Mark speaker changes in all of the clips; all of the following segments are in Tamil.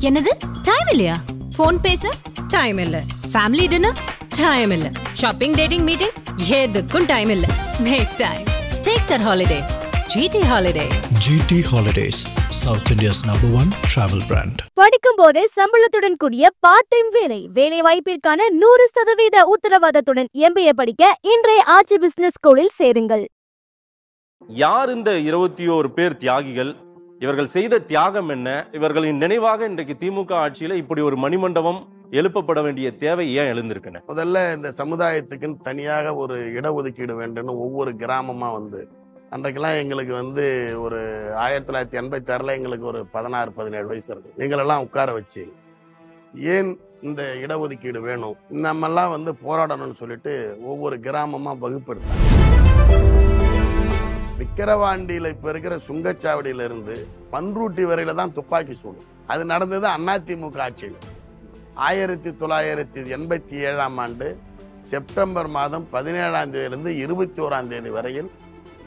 Speaker 1: என்னது டைம் இல்லையா? போன் பேச டைம் இல்ல, ஃபேமிலி டின்னர் டைம் இல்ல, ஷாப்பிங் டேட்டிங் மீட்டிங் எதுக்கும் டைம் இல்ல. Make time. Take that holiday. GT Holiday.
Speaker 2: GT Holidays, South India's #1 travel brand.
Speaker 3: படிக்கும் போதே சம்பளத்துடன் கூடிய பார்ட் டைம் வேலை வாய்ப்பிற்கான 100% உத்தரவாதத்துடன் MBA படிக்க இன்றைய ஆச்சி பிசினஸ் ஸ்கூலில் சேருங்கள்.
Speaker 4: யார் இந்த 21 பேர் தியாகிகள்? இவர்கள் செய்த தியாகம் என்ன? இவர்களின் நினைவாக இன்றைக்கு திமுக ஆட்சியில இப்படி ஒரு மணிமண்டபம் எழுப்பப்பட வேண்டிய தேவை ஏன் எழுந்திருக்குன்னு?
Speaker 5: முதல்ல இந்த சமுதாயத்துக்குன்னு தனியாக ஒரு இடஒதுக்கீடு வேண்டும்னு ஒவ்வொரு கிராமமா அன்றைக்கெல்லாம் எங்களுக்கு ஒரு 1986 எங்களுக்கு ஒரு 16-17 வயசு இருக்கும். எங்களெல்லாம் உட்கார வச்சு ஏன் இந்த இடஒதுக்கீடு வேணும், நம்மெல்லாம் போராடணும்னு சொல்லிட்டு ஒவ்வொரு கிராமமா வகுப்படுத்தாங்க. விக்கிரவாண்டியில் இப்போ இருக்கிற சுங்கச்சாவடியிலிருந்து பன்ருட்டி வரையில தான் துப்பாக்கி சூடு. அது நடந்தது அதிமுக ஆட்சியில் 1987 ஆண்டு செப்டம்பர் மாதம் 17ஆம் தேதியிலிருந்து 21ஆம் தேதி வரையில்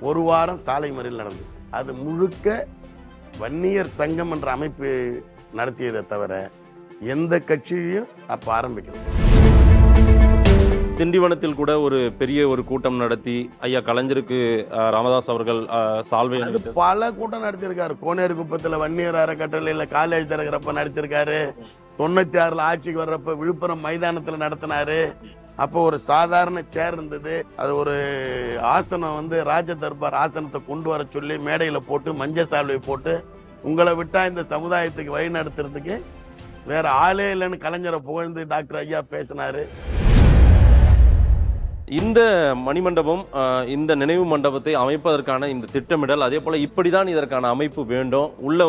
Speaker 5: ஒரு வாரம் சாலை மறியல் நடந்தது. அது முழுக்க வன்னியர் சங்கம் என்ற அமைப்பு நடத்தியதை தவிர எந்த கட்சியும் அப்ப ஆரம்பிக்கல.
Speaker 4: திண்டிவனத்தில் கூட ஒரு பெரிய ஒரு கூட்டம் நடத்தி ஐயா கலைஞருக்கு ராமதாஸ் அவர்கள் சால்வை
Speaker 5: பல கூட்டம் நடத்தியிருக்காரு. கோனேரி குப்பத்தில் வன்னியர் அறக்கட்டளையில காலேஜ் திறக்கிறப்ப நடத்தியிருக்காரு. 96 ஆட்சிக்கு வர்றப்ப விழுப்புரம் மைதானத்தில் நடத்தினாரு. அப்போ ஒரு சாதாரண சேர் இருந்தது. அது ஒரு ஆசனம் ராஜ தர்பார் ஆசனத்தை கொண்டு வர சொல்லி மேடையில் போட்டு மஞ்சள் சால்வை போட்டு உங்களை விட்டா இந்த சமுதாயத்துக்கு வழி நடத்துறதுக்கு வேற ஆளே இல்லைன்னு கலைஞரை புகழ்ந்து டாக்டர் ஐயா பேசினாரு.
Speaker 4: இந்த மணிமண்டபம், இந்த நினைவு மண்டபத்தை அமைப்பதற்கான இந்த திட்டமிடல், அதே போல இப்படிதான் இதற்கான அமைப்பு வேண்டும், உள்ள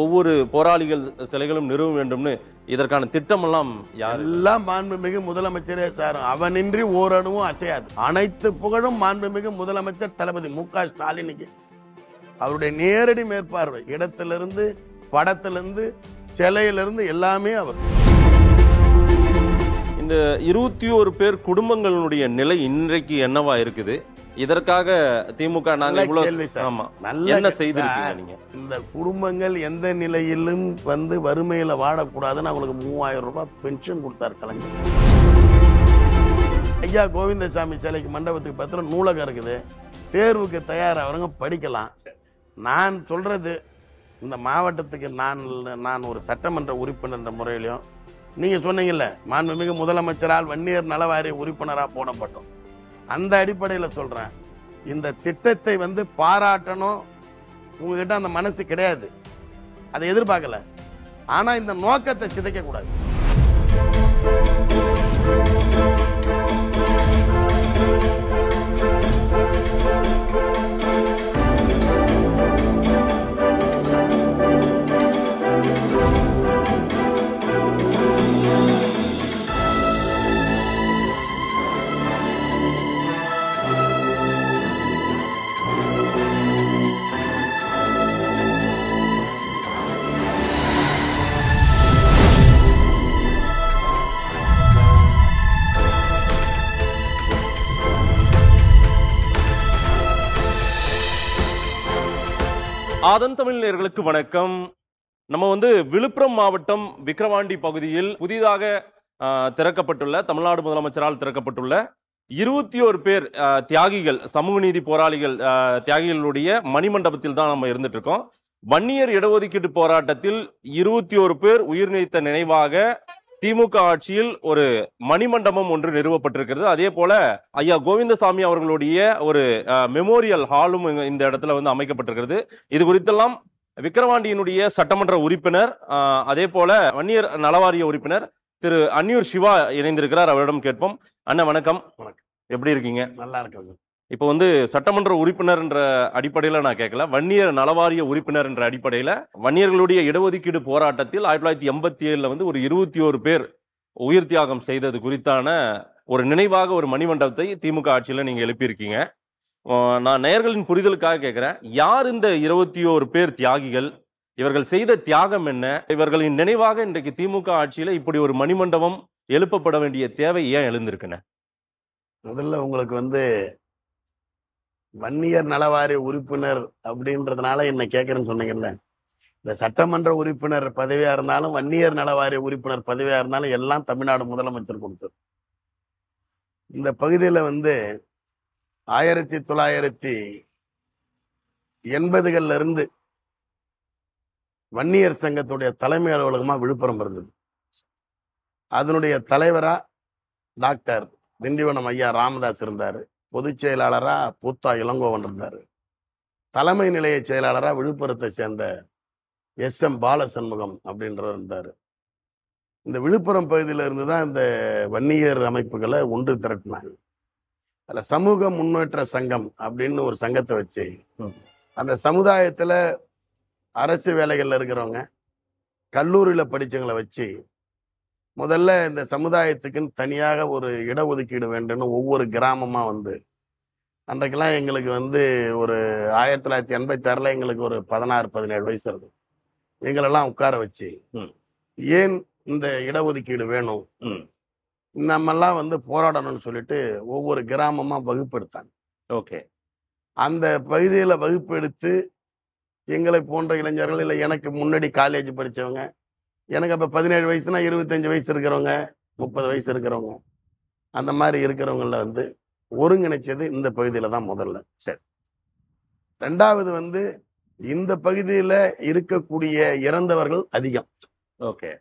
Speaker 4: ஒவ்வொரு போராளிகள் சிலைகளும் நிறுவ வேண்டும்னு இதற்கான திட்டம் எல்லாம்
Speaker 5: மாண்புமிகு முதலமைச்சரே சார். அவனின்றி ஓரணுவும் அசையாது. அனைத்து புகழும் மாண்புமிகு முதலமைச்சர் தளபதி மு.க. ஸ்டாலினுக்கு. அவருடைய நேரடி மேற்பார்வை, இடத்திலிருந்து படத்திலிருந்து சிலையிலிருந்து எல்லாமே அவர்.
Speaker 4: இந்த 21 பேர் குடும்பங்களுடைய நிலை இன்றைக்கு என்னவா இருக்குது? இதற்காக திமுக நாங்க என்ன செய்திருக்கீங்க நீங்க?
Speaker 5: இந்த குடும்பங்கள் எந்த நிலையிலும் வறுமையில வாழக்கூடாதுன்னு அவங்களுக்கு 3000 ரூபாய் பென்ஷன் கொடுத்தார் கலைஞர். ஐயா கோவிந்தசாமி சிலைக்கு மண்டபத்துக்கு பத்திரம் நூலகம் இருக்குது. தேர்வுக்கு தயாராகிறவங்க படிக்கலாம். நான் சொல்றது, இந்த மாவட்டத்துக்கு நான் ஒரு சட்டமன்ற உறுப்பினர் முறையிலையும், நீங்க சொன்னீங்கல்ல மாண்புமிகு முதலமைச்சரால் வன்னியர் நலவாரிய உறுப்பினராக போடப்பட்டோம், அந்த அடிப்படையில் சொல்றேன், இந்த திட்டத்தை பாராட்டணும் உங்ககிட்ட அந்த மனசு கிடையாது, அதை எதிர்பார்க்கல. ஆனா இந்த நோக்கத்தை சிதைக்க கூடாது.
Speaker 4: ஆதன் தமிழ் நேயர்களுக்கு வணக்கம். நம்ம விழுப்புரம் மாவட்டம் விக்கிரவாண்டி பகுதியில் புதிதாக திறக்கப்பட்டுள்ள, தமிழ்நாடு முதலமைச்சரால் திறக்கப்பட்டுள்ள 21 பேர் தியாகிகள், சமூக நீதி போராளிகள் தியாகிகளுடைய மணிமண்டபத்தில் தான் நம்ம இருந்துட்டு இருக்கோம். வன்னியர் இடஒதுக்கீட்டு போராட்டத்தில் 21 பேர் உயிர் நீத்த நினைவாக திமுக ஆட்சியில் ஒரு மணிமண்டபம் ஒன்று நிறுவப்பட்டிருக்கிறது. அதே போல ஐயா கோவிந்தசாமி அவர்களுடைய ஒரு மெமோரியல் ஹாலும் இந்த இடத்துல அமைக்கப்பட்டிருக்கிறது. இது குறித்தெல்லாம் விக்கிரவாண்டியினுடைய சட்டமன்ற உறுப்பினர், அதே போல வன்னியர் நலவாரிய உறுப்பினர் திரு அன்னியூர் சிவா இணைந்திருக்கிறார். அவரிடம் கேட்போம். அண்ணா வணக்கம். எப்படி இருக்கீங்க?
Speaker 5: நல்லா இருக்கு.
Speaker 4: இப்போ சட்டமன்ற உறுப்பினர் என்ற அடிப்படையில் நான் கேட்கல, வன்னியர் நலவாரிய உறுப்பினர் என்ற அடிப்படையில் வன்னியர்களுடைய இடஒதுக்கீடு போராட்டத்தில் 1987 ஒரு 21 பேர் உயிர் தியாகம் செய்தது குறித்தான ஒரு நினைவாக ஒரு மணிமண்டபத்தை திமுக ஆட்சியில் நீங்க எழுப்பியிருக்கீங்க. நான் நேயர்களின் புரிதலுக்காக கேட்கிறேன், யார் இந்த 21 பேர் தியாகிகள்? இவர்கள் செய்த தியாகம் என்ன? இவர்களின் நினைவாக இன்றைக்கு திமுக ஆட்சியில இப்படி ஒரு மணிமண்டபம் எழுப்பப்பட வேண்டிய தேவை ஏன் எழுந்திருக்குன்னு?
Speaker 5: முதல்ல உங்களுக்கு வன்னியர் நலவாரிய உறுப்பினர் அப்படின்றதுனால என்ன கேட்கறேன்னு சொன்னீங்கல்ல, இந்த சட்டமன்ற உறுப்பினர் பதவியா இருந்தாலும் வன்னியர் நல வாரிய உறுப்பினர் பதவியா இருந்தாலும் எல்லாம் தமிழ்நாடு முதலமைச்சர் கொடுத்தது. இந்த பகுதியில் 1980களில் இருந்து வன்னியர் சங்கத்துடைய தலைமை அலுவலகமா விழுப்புரம் இருந்தது. அதனுடைய தலைவரா டாக்டர் திண்டிவனம் ஐயா ராமதாஸ் இருந்தார். பொதுச் செயலாளரா பூத்தா இளங்கோவன் இருந்தார். தலைமை நிலைய செயலாளரா விழுப்புரத்தை சேர்ந்த SM பாலசண்முகம் அப்படின்றவர் இருந்தார். இந்த விழுப்புரம் பகுதியில் இருந்து தான் இந்த வன்னியர் அமைப்புகளை ஒன்று திரட்டினாங்க. அதில் சமூக முன்னேற்ற சங்கம் அப்படின்னு ஒரு சங்கத்தை வச்சு அந்த சமுதாயத்தில் அரசு வேலைகளில் இருக்கிறவங்க, கல்லூரியில் படித்தவங்களை வச்சு முதல்ல இந்த சமுதாயத்துக்குன்னு தனியாக ஒரு இடஒதுக்கீடு வேண்டும்னு ஒவ்வொரு கிராமமாக அன்றைக்கெல்லாம் எங்களுக்கு ஒரு 1986 எங்களுக்கு ஒரு 16-17 வயசு இருக்கும். எங்களெல்லாம் உட்கார வச்சு ஏன் இந்த இடஒதுக்கீடு வேணும், நம்மெல்லாம் போராடணும்னு சொல்லிட்டு ஒவ்வொரு கிராமமா வகுப்பெடுத்தாங்க.
Speaker 4: ஓகே.
Speaker 5: அந்த பகுதியில் வகுப்பு எடுத்து எங்களை போன்ற இளைஞர்கள், இல்லை எனக்கு முன்னாடி காலேஜ் படித்தவங்க, எனக்கு அப்போ 17 வயசுனா 25 வயசு இருக்கிறவங்க, 30 வயசு இருக்கிறவங்க, அந்த மாதிரி இருக்கிறவங்கள ஒருங்கிணைச்சது இந்த பகுதியில் தான் முதல்ல. சரி. ரெண்டாவது இந்த பகுதியில் இருக்கக்கூடிய இறந்தவர்கள் அதிகம்.
Speaker 4: ஓகே.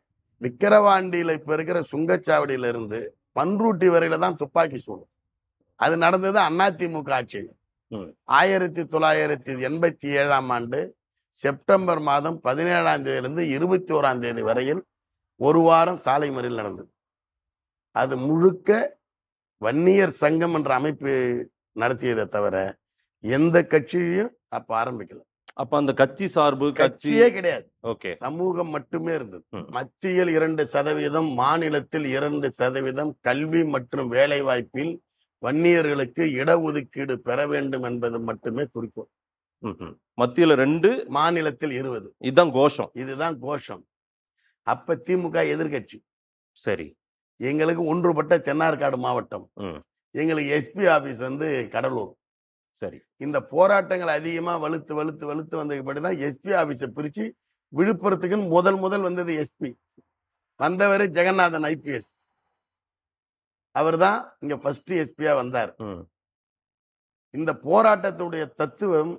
Speaker 5: விக்கிரவாண்டியில் இப்போ இருக்கிற சுங்கச்சாவடியிலிருந்து பன்ருட்டி வரையில தான் துப்பாக்கி சூடு. அது நடந்தது அதிமுக ஆட்சியில். 1987ஆம் ஆண்டு செப்டம்பர் மாதம் 17ஆம் தேதியிலிருந்து 21ஆம் தேதி வரையில் ஒரு வாரம் சாலை மறியல் நடந்தது. அது முழுக்க வன்னியர் சங்கம் என்ற அமைப்பு நடத்தியதை தவிர எந்த கட்சியும் அப்ப ஆரம்பிக்கல.
Speaker 4: அப்ப அந்த கட்சி சார்பு
Speaker 5: கட்சியே கிடையாது.
Speaker 4: ஓகே.
Speaker 5: சமூகம் மட்டுமே இருந்தது. மத்தியில் 2%, மாநிலத்தில் 2%, கல்வி மற்றும் வேலை வாய்ப்பில் வன்னியர்களுக்கு இடஒதுக்கீடு பெற வேண்டும் என்பது மட்டுமே குறிக்கோள்.
Speaker 4: மத்தியில 2,
Speaker 5: மாநிலத்தில் 20.
Speaker 4: இதுதான் கோஷம்.
Speaker 5: இதுதான் கோஷம். அப்ப திமுக எதிர்கட்சி.
Speaker 4: சரி.
Speaker 5: எங்களுக்கு ஒன்றுபட்ட தென்னார்காடு மாவட்டம், எங்களுக்கு SP ஆபீஸ் கடலூர்.
Speaker 4: சரி. இந்த
Speaker 5: போராட்டங்கள் அதிகமா வலுத்து வலுத்து வலுத்து வந்ததுபடிதான் SP ஆபீஸை பிரிச்சு விழுப்புரத்துக்கு முதல் வந்தது SP. வந்தவர் ஜெகநாதன் IPS. அவர் தான் இங்க ஃபர்ஸ்ட் SP-யா வந்தார். இந்த போராட்டத்துடைய தத்துவம்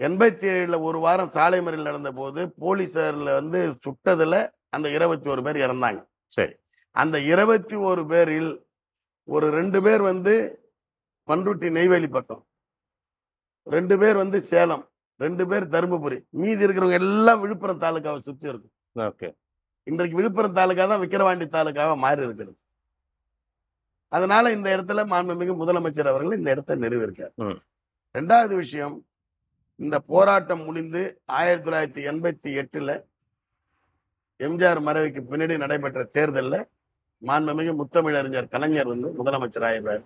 Speaker 5: 87ல ஒரு வாரம் சாலை மறியல் நடந்த போது போலீசார்ல சுட்டதுல அந்த 21 பேர் இறந்தாங்க.
Speaker 4: சரி.
Speaker 5: அந்த 21 பேரில் ஒரு 2 பேர் பன்ருட்டி நெய்வேலி பக்கம், 2 பேர் சேலம், 2 பேர் தருமபுரி, மீதி இருக்கிறவங்க எல்லாம் விழுப்புரம் தாலுகாவை சுத்தி இருக்கும்.
Speaker 4: ஓகே.
Speaker 5: இன்றைக்கு விழுப்புரம் தாலுகா தான் விக்கிரவாண்டி தாலுகாவை மாறி இருக்கிறது. அதனால இந்த இடத்துல மாண்புமிகு முதலமைச்சர் அவர்கள் இந்த இடத்தை நிறுவியிருக்கார். ரெண்டாவது விஷயம், இந்த போராட்டம் முடிந்து 1988ல் எம்ஜிஆர் மறைவுக்கு பின்னாடி நடைபெற்ற தேர்தலில் மாண்புமிகு முத்தமிழறிஞர் கலைஞர் முதலமைச்சர் ஆயிடுறார்.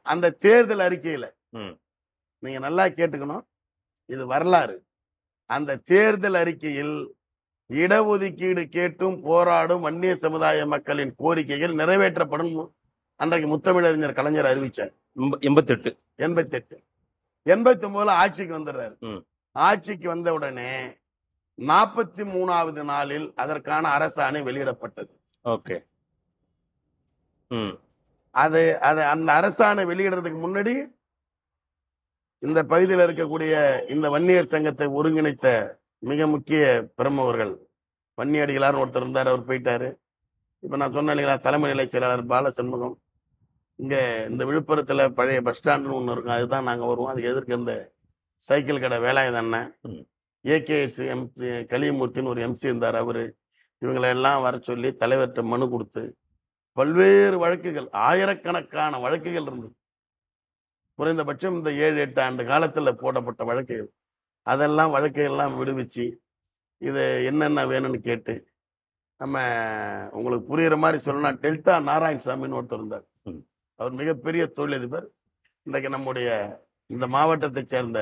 Speaker 5: அந்த தேர்தல் அறிக்கையில நீங்க நல்லா கேட்டுக்கணும், இது வரலாறு. அந்த தேர்தல் அறிக்கையில் இடஒதுக்கீடு கேட்டும் போராடும் வன்னிய சமுதாய மக்களின் கோரிக்கைகள் நிறைவேற்றப்படும் அன்றைக்கு முத்தமிழறிஞர் கலைஞர் அறிவிச்சார். 88 89ல ஆட்சிக்கு வந்துடுறாரு. ஆட்சிக்கு வந்த உடனே 43வது நாளில் அதற்கான அரசாணை வெளியிடப்பட்டது.
Speaker 4: ஓகே.
Speaker 5: அந்த அரசாணை வெளியிடுறதுக்கு முன்னாடி இந்த பகுதியில் இருக்கக்கூடிய இந்த வன்னியர் சங்கத்தை ஒருங்கிணைத்த மிக முக்கிய பிரமுகர்கள், வன்னியடிகளார் ஒருத்தர் இருந்தார், அவர் போயிட்டாரு. இப்ப நான் சொன்ன இல்லைங்களா, தலைமை நிலை செயலாளர் பாலசண்முகம். இங்க இந்த விழுப்புரத்துல பழைய பஸ் ஸ்டாண்டுன்னு ஒண்ணு இருக்கும், அதுதான் நாங்க வருவோம். அதுக்கு எதிர்க்க இந்த சைக்கிள் கடை வேலாயுத அண்ணன், AKS MP கலியமூர்த்தின்னு ஒரு MC இருந்தார், அவரு. இவங்களை எல்லாம் வர சொல்லி தலைவர்கிட்ட மனு கொடுத்து பல்வேறு வழக்குகள், ஆயிரக்கணக்கான வழக்குகள் இருந்தது. குறைந்தபட்சம் இந்த 7-8 ஆண்டு காலத்துல போடப்பட்ட வழக்குகள், அதெல்லாம் வழக்கையெல்லாம் விடுவிச்சு இது என்னென்ன வேணும்னு கேட்டு, நம்ம உங்களுக்கு புரியுற மாதிரி சொல்லணும், டெல்டா நாராயணசாமின்னு ஒருத்தர் இருந்தார். அவர் மிகப்பெரிய தொழிலதிபர். இன்றைக்கு நம்முடைய இந்த மாவட்டத்தை சேர்ந்த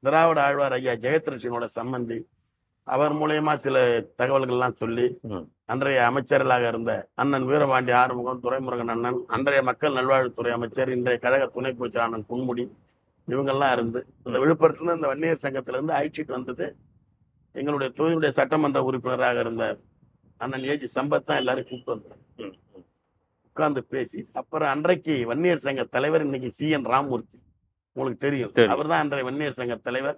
Speaker 5: திராவிட ஆழ்வார் ஐயா ஜெயத்ரட்சனோட சம்பந்தி. அவர் மூலயமா சில தகவல்கள்லாம் சொல்லி அன்றைய அமைச்சர்களாக இருந்த அண்ணன் வீரபாண்டி ஆறுமுகம், துரைமுருகன் அண்ணன், அன்றைய மக்கள் நல்வாழ்வுத்துறை அமைச்சர், இன்றைய கழக துணை பொதுச்செயலாளர் அண்ணன் பொன்முடி, இவங்கெல்லாம் இருந்து இந்த விழுப்புரத்துல இந்த வன்னியர் சங்கத்திலிருந்து அழைச்சிட்டு வந்தது எங்களுடைய தொகுதியுடைய சட்டமன்ற உறுப்பினராக இருந்த அண்ணன் ஏஜி சம்பத் தான் எல்லாரும் கூப்பிட்டு வந்தார். உட்கார்ந்து பேசி அப்புறம் அன்றைக்கு வன்னியர் சங்க தலைவர் இன்னைக்கு CN ராமமூர்த்தி, உங்களுக்கு தெரியும், அவர் தான் அன்றைய வன்னியர் சங்க தலைவர்.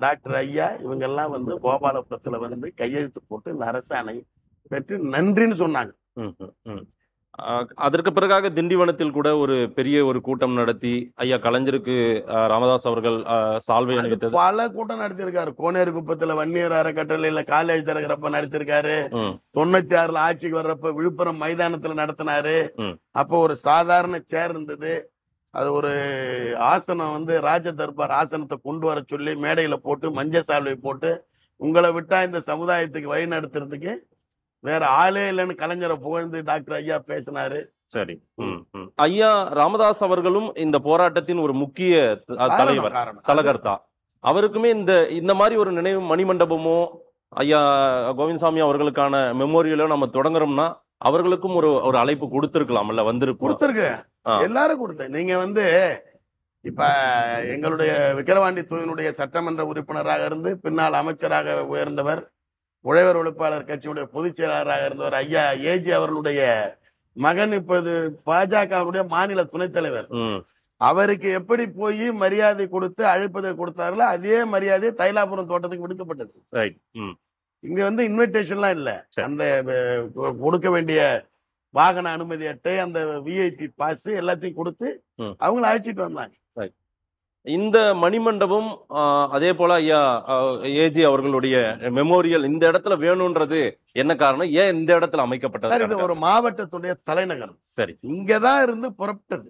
Speaker 5: டாக்டர் ஐயா இவங்கெல்லாம் வந்து கோபாலபுரத்துல வந்து கையெழுத்து போட்டு இந்த அரசாணை பெற்று நன்றின்னு சொன்னாங்க.
Speaker 4: அதற்கு பிறகாக திண்டிவனத்தில் கூட ஒரு பெரிய ஒரு கூட்டம் நடத்தி ஐயா கலைஞருக்கு ராமதாஸ் அவர்கள் சால்வை அணிவித்தது.
Speaker 5: பல கூட்டம் நடத்திருக்காரு. கோனேரி குப்பத்துல வன்னியர் அறக்கட்டளையில காலேஜ் திறக்கிறப்ப நடத்திருக்காரு. 96 ஆட்சிக்கு வர்றப்ப விழுப்புரம் மைதானத்துல நடத்தினாரு. அப்போ ஒரு சாதாரண சேர் இருந்தது, அது ஒரு ஆசனம் வந்து ராஜ தர்பார் ஆசனத்தை கொண்டு வர சொல்லி மேடையில போட்டு மஞ்சள் சால்வை போட்டு உங்களை விட்டா இந்த சமுதாயத்துக்கு வழி நடத்துறதுக்கு வேற ஆளே இல்லைன்னு கலைஞரை புகழ்ந்து டாக்டர் ஐயா பேசினாரு.
Speaker 4: சரி. ஐயா ராமதாஸ் அவர்களும் இந்த போராட்டத்தின் ஒரு முக்கிய தலைவர், தலகர்த்தா. அவருக்குமே இந்த மாதிரி ஒரு நினைவு மணிமண்டபமோ ஐயா கோவிந்தசாமி அவர்களுக்கான மெமோரியலோ நம்ம தொடங்குறோம்னா அவர்களுக்கும் ஒரு அழைப்பு கொடுத்திருக்கலாம்ல? கொடுத்திருக்கு,
Speaker 5: எல்லாரும் கொடுத்தேன். நீங்க வந்து இப்ப எங்களுடைய விக்கிரவாண்டி தொகுதியினுடைய சட்டமன்ற உறுப்பினராக இருந்து பின்னால் அமைச்சராக உயர்ந்தவர், உழைவர் உழைப்பாளர் கட்சியுடைய பொதுச் செயலாளராக இருந்தவர் ஐயா ஏஜி அவர்களுடைய மகன் இப்பொழுது பாஜகவுடைய மாநில துணைத் தலைவர். அவருக்கு எப்படி போய் மரியாதை கொடுத்து அழைப்பதை கொடுத்தார்களோ அதே மரியாதை தைலாபுரம் தோட்டத்துக்கு விடுக்கப்பட்டது. இங்க வந்து இன்விடேஷன்லாம் இல்ல, அந்த கொடுக்க வேண்டிய வாகன அனுமதி அட்டை, அந்த விஐபி பாஸ் எல்லாத்தையும் கொடுத்து அவங்கள அழைச்சிட்டு வந்தாங்க.
Speaker 4: இந்த மணிமண்டபம் அதே போல ஐயா ஏஜி அவர்களுடைய மெமோரியல் இந்த இடத்துல வேணும்ன்றது என்ன காரணம்? ஏன் இந்த இடத்துல அமைக்கப்பட்டது?
Speaker 5: இது ஒரு மாவட்டத்துடைய தலைநகர்.
Speaker 4: சரி,
Speaker 5: இங்கதான் இருந்து புறப்பட்டது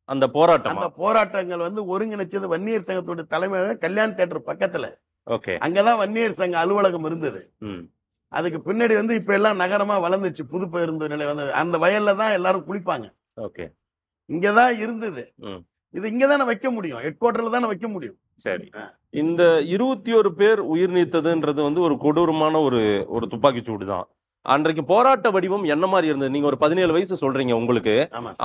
Speaker 4: அந்த போராட்டம்.
Speaker 5: அந்த போராட்டங்கள் வந்து ஒருங்கிணைச்சது வன்னியர் சங்கத்துடைய தலைமையகம் கல்யாண் தியேட்டர் பக்கத்துல.
Speaker 4: ஓகே,
Speaker 5: அங்கதான் வன்னியர் சங்க அலுவலகம் இருந்தது. அதுக்கு பின்னாடி வந்து இப்ப எல்லாம் நகரமா வளர்ந்துச்சு, புது பேருந்து நிலை வந்தது. அந்த வயல்ல தான் எல்லாரும் குளிப்பாங்க.
Speaker 4: ஓகே,
Speaker 5: இங்கதான் இருந்தது. இது இங்கதானே வைக்க முடியும், ஹெட் குவார்டர்ல தானே வைக்க முடியும்.
Speaker 4: சரி, இந்த 21 பேர் உயிர் நீத்ததுன்றது வந்து ஒரு கொடூரமான ஒரு துப்பாக்கி சூடு தான். அன்றைக்கு போராட்ட வடிவம் என்ன மாதிரி இருந்தது? நீங்க ஒரு 17 வயசு சொல்றீங்க உங்களுக்கு,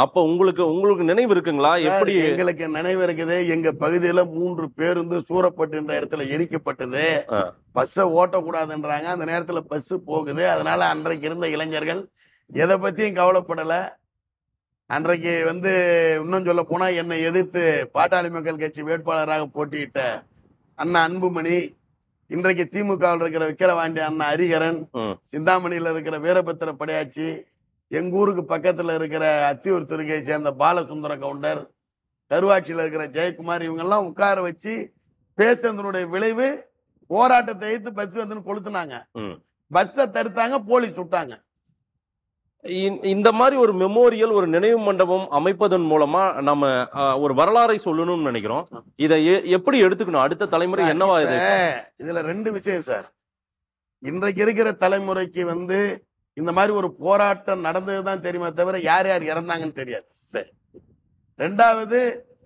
Speaker 4: அப்ப உங்களுக்கு நினைவு இருக்குங்களா? எப்படி?
Speaker 5: எங்களுக்கு நினைவு இருக்குது. எங்க பகுதியில 3 பேருந்து சூரப்பட்டு என்ற இடத்துல எரிக்கப்பட்டது. பஸ்ஸை ஓட்டக்கூடாதுன்றாங்க, அந்த நேரத்துல பஸ் போகுது. அதனால அன்றைக்கு இருந்த இளைஞர்கள் எதை பத்தியும் கவலைப்படல. அன்றைக்கு வந்து இன்னும் சொல்ல போனா என்னை எதிர்த்து பாட்டாளி மக்கள் கட்சி வேட்பாளராக போட்டியிட்ட அண்ணா அன்புமணி, இன்றைக்கு திமுகவில் இருக்கிற விக்கிரவாண்டி அண்ணா ஹரிகரன், சிந்தாமணியில இருக்கிற வீரபத்திர படையாச்சி, எங்க ஊருக்கு பக்கத்துல இருக்கிற அத்தியூர் துறையை சேர்ந்த பாலசுந்தர கவுண்டர், கருவாட்சியில இருக்கிற ஜெயக்குமார், இவங்கெல்லாம் உட்கார வச்சு பேசுறதனுடைய விளைவு போராட்டத்தை எதிர்த்து பஸ் வந்து கொளுத்துனாங்க. பஸ்ஸை தடுத்தாங்க, போலீஸ் சுட்டாங்க.
Speaker 4: இந்த மாதிரி ஒரு மெமோரியல், ஒரு நினைவு மண்டபம் அமைப்பதன் மூலமா நம்ம ஒரு வரலாறை சொல்லணும்னு நினைக்கிறோம். இதை எப்படி எடுத்துக்கணும்? அடுத்த தலைமுறை என்னவா?
Speaker 5: இதுல 2 விஷயம் சார். இன்றைக்கு இருக்கிற தலைமுறைக்கு வந்து இந்த மாதிரி ஒரு போராட்டம் நடந்ததுதான் தெரியுமே தவிர யார் யார் இறந்தாங்கன்னு தெரியாது. சரி, 2வது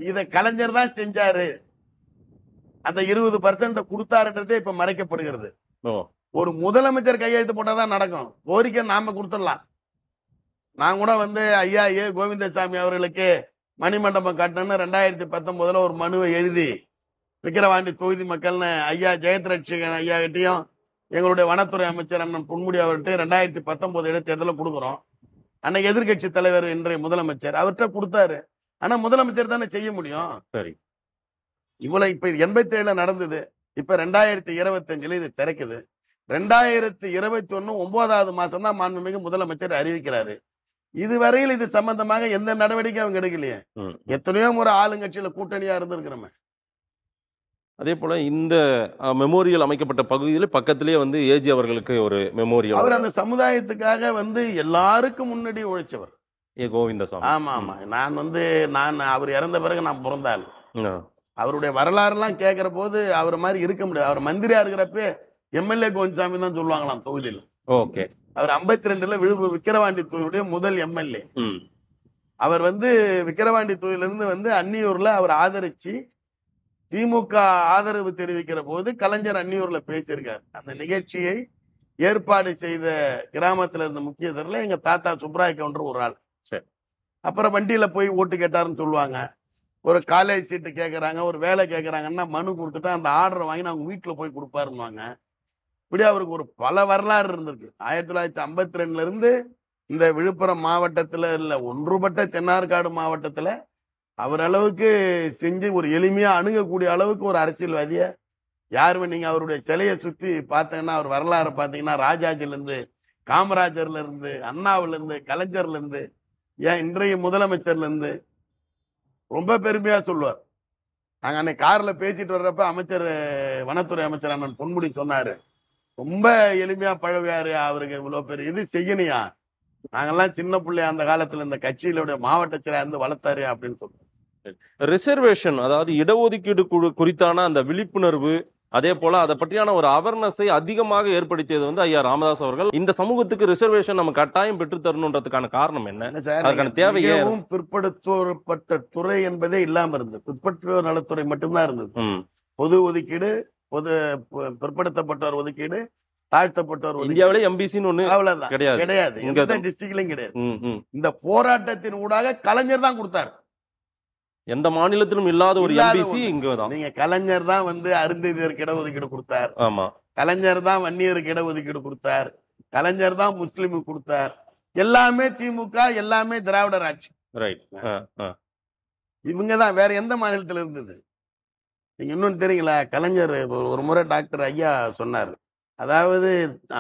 Speaker 5: இத கலைஞர் தான் செஞ்சாரு, அந்த 20% கொடுத்தாருன்றதே இப்ப மறைக்கப்படுகிறது. ஒரு முதலமைச்சர் கையெழுத்து போட்டாதான் நடக்கும். கோரிக்கை நாம கொடுத்துடலாம். நான் கூட வந்து ஐயா கோவிந்தசாமி அவர்களுக்கு மணிமண்டபம் கட்டணும்னு 2019 ஒரு மனுவை எழுதி விக்கிரவாண்டி தொகுதி மக்கள்னு ஐயா ஜெயத்ரட்சகன் ஐயா கிட்டையும் எங்களுடைய வனத்துறை அமைச்சர் அண்ணன் பொன்முடி அவர்கிட்ட 2019 இடைத்தேர்தலில் கொடுக்குறோம். அன்னைக்கு எதிர்கட்சி தலைவர் இன்றைய முதலமைச்சர் அவர்கிட்ட கொடுத்தாரு. ஆனா முதலமைச்சர் தானே செய்ய முடியும்.
Speaker 4: சரி,
Speaker 5: இவ்வளவு இப்ப 87 நடந்தது. இப்ப 2025 இது திறக்குது. 2021 9வது மாசம் தான் மாண்புமிகு முதலமைச்சர் அறிவிக்கிறாரு. இதுவரையில் இது சம்பந்தமாக எந்த நடவடிக்கை அவங்க எடுக்கலையே. எத்தனையோ முறை ஆளுங்கட்சியில கூட்டணியா இருந்திருக்கிறோமே.
Speaker 4: அதே போல இந்த மெமோரியல் அமைக்கப்பட்ட பகுதியில பக்கத்திலேயே வந்து ஏஜி அவர்களுக்கு ஒரு மெமோரியல்.
Speaker 5: அவர் அந்த சமுதாயத்துக்காக வந்து எல்லாருக்கும் முன்னாடி உழைச்சவர்
Speaker 4: கோவிந்தசாமி.
Speaker 5: ஆமா ஆமா, நான் அவர் இறந்த பிறகு நான் பிறந்தாள். அவருடைய வரலாறு எல்லாம் கேட்கிற போது அவர் மாதிரி இருக்க முடியாது. அவர் மந்திரியா இருக்கிறப்ப எம்எல்ஏ கோவிந்தசாமி தான் சொல்லுவாங்களாம் தொகுதியில்.
Speaker 4: ஓகே,
Speaker 5: அவர் 52ல விக்கிரவாண்டி தொகுதியுடைய முதல் எம்எல்ஏ. அவர் வந்து விக்கிரவாண்டி தொகுதியிலிருந்து வந்து அன்னியூர்ல அவர் ஆதரிச்சு திமுக ஆதரவு தெரிவிக்கிற போது கலைஞர் அன்னியூர்ல பேசியிருக்கார். அந்த நிகழ்ச்சியை ஏற்பாடு செய்த கிராமத்துல இருந்த முக்கியத்தரில் எங்க தாத்தா சுப்ராய கவுண்டர் ஒரு ஆள். அப்புறம் வண்டியில போய் ஓட்டு கேட்டாருன்னு சொல்லுவாங்க. ஒரு காலேஜ் சீட்டு கேட்கறாங்க, ஒரு வேலை கேட்கறாங்கன்னா மனு கொடுத்துட்டா அந்த ஆர்டரை வாங்கி அவங்க வீட்டுல போய் கொடுப்பாருன்னுவாங்க. இப்படி அவருக்கு ஒரு பல வரலாறு இருந்திருக்கு. 1952 இருந்து இந்த விழுப்புரம் மாவட்டத்துல இல்ல ஒன்றுபட்ட தென்னார்காடு மாவட்டத்துல அவர் அளவுக்கு செஞ்சு ஒரு எளிமையா அணுகக்கூடிய அளவுக்கு ஒரு அரசியல்வாதிய யாருமே நீங்க அவருடைய சிலையை சுத்தி பார்த்தீங்கன்னா அவர் வரலாறு பார்த்தீங்கன்னா ராஜாஜில இருந்து காமராஜர்ல இருந்து அண்ணாவில இருந்து கலைஞர்ல இருந்து ஏன் இன்றைய முதலமைச்சர்ல இருந்து ரொம்ப பெருமையா சொல்லுவார். நாங்க அன்னைக்கு கார்ல பேசிட்டு வர்றப்ப அமைச்சர் வனத்துறை அமைச்சர் அண்ணன் பொன்முடி சொன்னாரு, ரொம்ப எளிமையா பழவியாரு, அவருக்கு இவ்வளவு பேர் இது செய்யணியா, நாங்கெல்லாம் சின்ன பிள்ளைய அந்த காலத்துல இந்த கட்சியிலுடைய மாவட்ட செயலா இருந்து வளர்த்தாரு அப்படின்னு சொல்லுவோம்.
Speaker 4: ரிசர்வேஷன், அதாவது இடஒதுக்கீடு குறித்தான அந்த விழிப்புணர்வு, அதே போல அதை பற்றியான ஒரு அவேர்னஸை அதிகமாக ஏற்படுத்தியது வந்து ஐயா ராமதாஸ் அவர்கள். இந்த சமூகத்துக்கு ரிசர்வேஷன் நம்ம கட்டாயம் பெற்று தரணுன்றதுக்கான காரணம் என்ன? அதுக்கான தேவையே
Speaker 5: பிற்படுத்தப்பட்ட துறை என்பதே இல்லாம இருந்தது. பிற்படுத்தோர் நலத்துறை மட்டும்தான் இருந்தது. பொது ஒதுக்கீடு, பொது பிற்படுத்தப்பட்டோர் ஒதுக்கீடு, தாழ்த்தப்பட்டோர்
Speaker 4: இந்தியாவிலே எம்பிசின்னு ஒண்ணு
Speaker 5: அவ்வளவுதான் கிடையாது. எந்த டிஸ்ட்ரிக்ட்லயும் கிடையாது. இந்த போராட்டத்தின் ஊடாக கலைஞர் தான் கொடுத்தாரு.
Speaker 4: எந்த மாநிலத்திலும் இல்லாத ஒரு எம்பிசி இங்கதான்.
Speaker 5: நீங்க கலைஞர் தான் வந்து அருந்ததியருக்கு இடஒதுக்கீடு கொடுத்தார்.
Speaker 4: ஆமா,
Speaker 5: கலைஞர் தான் வன்னியருக்கு இடஒதுக்கீடு கொடுத்தார். கலைஞர் தான் முஸ்லிமுக்கு கொடுத்தார். எல்லாமே திமுக, எல்லாமே திராவிடர் ஆட்சி.
Speaker 4: ரைட்.
Speaker 5: இவங்கதான், வேற எந்த மாநிலத்தில் இருந்தது? நீங்க இன்னொன்னு தெரியுங்களா, கலைஞர் ஒரு முறை டாக்டர் ஐயா சொன்னார், அதாவது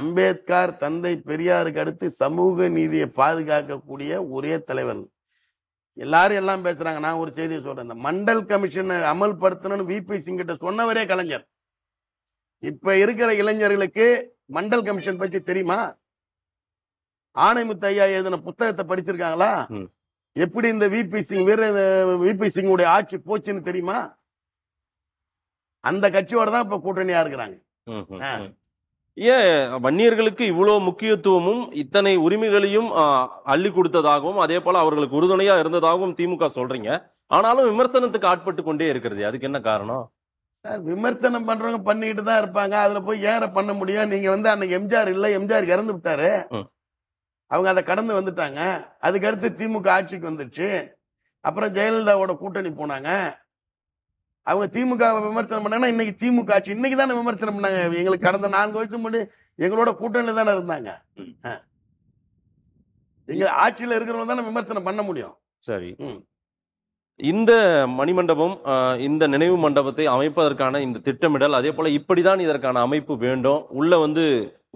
Speaker 5: அம்பேத்கர் தந்தை பெரியாருக்கு அடுத்து சமூக நீதியை பாதுகாக்கக்கூடிய ஒரே தலைவர். எல்லாரும் எல்லாம் பேசுறாங்க, நான் ஒரு செய்தியை சொல்றேன். இந்த மண்டல் கமிஷனை அமல்படுத்தணும்னு விபி சிங் கிட்ட சொன்னவரே கலைஞர். இப்ப இருக்கிற இளைஞர்களுக்கு மண்டல் கமிஷன் பத்தி தெரியுமா? ஆணைமுத்து ஐயா எழுதின புத்தகத்தை படிச்சிருக்காங்களா? எப்படி இந்த விபி சிங் உடைய ஆட்சி போச்சுன்னு தெரியுமா? அந்த கட்சியோட தான் இப்ப கூட்டணியா இருக்கிறாங்க.
Speaker 4: ஏன் வன்னியர்களுக்கு இவ்வளவு முக்கியத்துவமும் இத்தனை உரிமைகளையும் அள்ளி கொடுத்ததாகவும் அதே போல அவர்களுக்கு உறுதுணையா இருந்ததாகவும் திமுக சொல்றீங்க. ஆனாலும் விமர்சனத்துக்கு ஆட்பட்டு கொண்டே இருக்கிறது, அதுக்கு என்ன காரணம்
Speaker 5: சார்? விமர்சனம் பண்றவங்க பண்ணிட்டு தான் இருப்பாங்க. அதுல போய் ஏற பண்ண முடியும்? நீங்க வந்து அன்னைக்கு எம்ஜிஆர் இல்ல, எம்ஜிஆர் இறந்து விட்டாரு, அவங்க அதை கடந்து வந்துட்டாங்க. அதுக்கடுத்து திமுக ஆட்சிக்கு வந்துடுச்சு. அப்புறம் ஜெயலலிதாவோட கூட்டணி போனாங்க. அவங்க திமுக விமர்சனம் பண்ணாங்கன்னா இன்னைக்கு திமுக ஆட்சி இன்னைக்கு தானே விமர்சனம் பண்ணாங்க. எங்களுக்கு கடந்த 4 வருஷம் முன்னாடி எங்களோட கூட்டணியில தானே இருந்தாங்க. எங்க ஆட்சியில இருக்கிறவங்க தானே விமர்சனம் பண்ண முடியும்.
Speaker 4: சரி, இந்த மணிமண்டபம், இந்த நினைவு மண்டபத்தை அமைப்பதற்கான இந்த திட்டமிடல், அதே போல இப்படிதான் இதற்கான அமைப்பு வேண்டும், உள்ள வந்து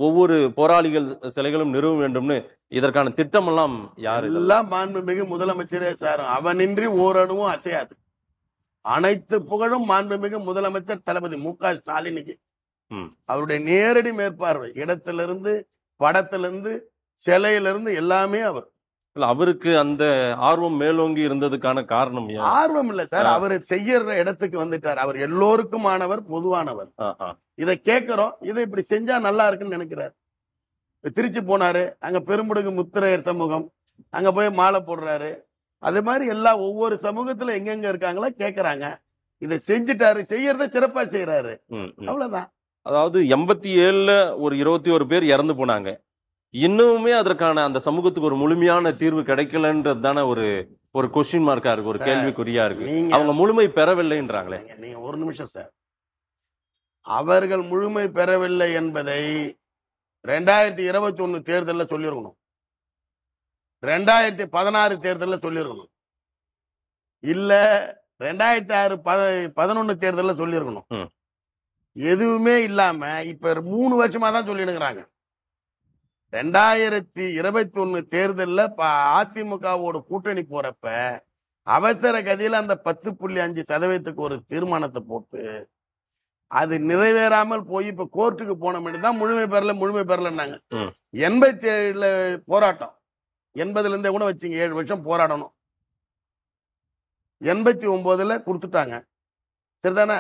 Speaker 4: ஒவ்வொரு போராளிகள் சிலைகளும் நிறுவ வேண்டும்னு இதற்கான திட்டம் எல்லாம் யாரு?
Speaker 5: எல்லாம் மாண்புமிகு முதலமைச்சரே சார். அவனின்றி ஓரணுவும் அசையாது. அனைத்து புகழும் மாண்புமிகு முதலமைச்சர் தளபதி மு.க. ஸ்டாலினுக்கு. அவருடைய நேரடி மேற்பார்வை, இடத்திலிருந்து படத்திலிருந்து சிலையிலிருந்து எல்லாமே அவர்.
Speaker 4: அவருக்கு அந்த ஆர்வம் மேலோங்கி இருந்ததுக்கான காரணம்
Speaker 5: ஆர்வம் இல்ல சார், அவரு செய்யற இடத்துக்கு வந்துட்டார். அவர் எல்லோருக்குமானவர், பொதுவானவர். இதை கேட்கிறோம், இதை இப்படி செஞ்சா நல்லா இருக்குன்னு நினைக்கிறார். திருச்சி போனாரு, அங்க பெரும்புடுகு முத்திரையர் சமூகம், அங்க போய் மாலை போடுறாரு. அது மாதிரி ஒவ்வொரு சமூகத்துல எங்கெங்க இருக்காங்களோ கேட்கறாங்க. இதை செஞ்சுட்டாரு, செய்யறத சிறப்பா செய்யறாரு, அவ்வளவுதான்.
Speaker 4: அதாவது 87ல ஒரு 21 பேர் இறந்து போனாங்க. இன்னுமே அதற்கான அந்த சமூகத்துக்கு ஒரு முழுமையான தீர்வு கிடைக்கலன்றது தானே ஒரு கொஸ்டின் மார்க்கா இருக்கு, ஒரு கேள்விக்குறியா இருக்கு. அவங்க முழுமை பெறவில்லைன்றாங்களே.
Speaker 5: நீங்க ஒரு நிமிஷம் சார், அவர்கள் முழுமை பெறவில்லை என்பதை 2021 தேர்தலில் சொல்லியிருக்கணும், 2016 தேர்தலில் சொல்லியிருக்கணும், இல்ல 2011 தேர்தலில் சொல்லியிருக்கணும். எதுவுமே இல்லாம இப்ப 3 வருஷமா தான் சொல்லிடுங்கிறாங்க. 2021 தேர்தலில் அதிமுகவோட கூட்டணி போறப்ப அவசர கதியில அந்த 10.5% ஒரு தீர்மானத்தை போட்டு அது நிறைவேறாமல் போய் இப்ப கோர்ட்டுக்கு போன தான் முழுமை பெறலன்னாங்க. 87ல போராட்டம், 80ல இருந்தே கூட வச்சுங்க 7 வருஷம் போராடணும். 89ல கொடுத்துட்டாங்க, சரிதானே?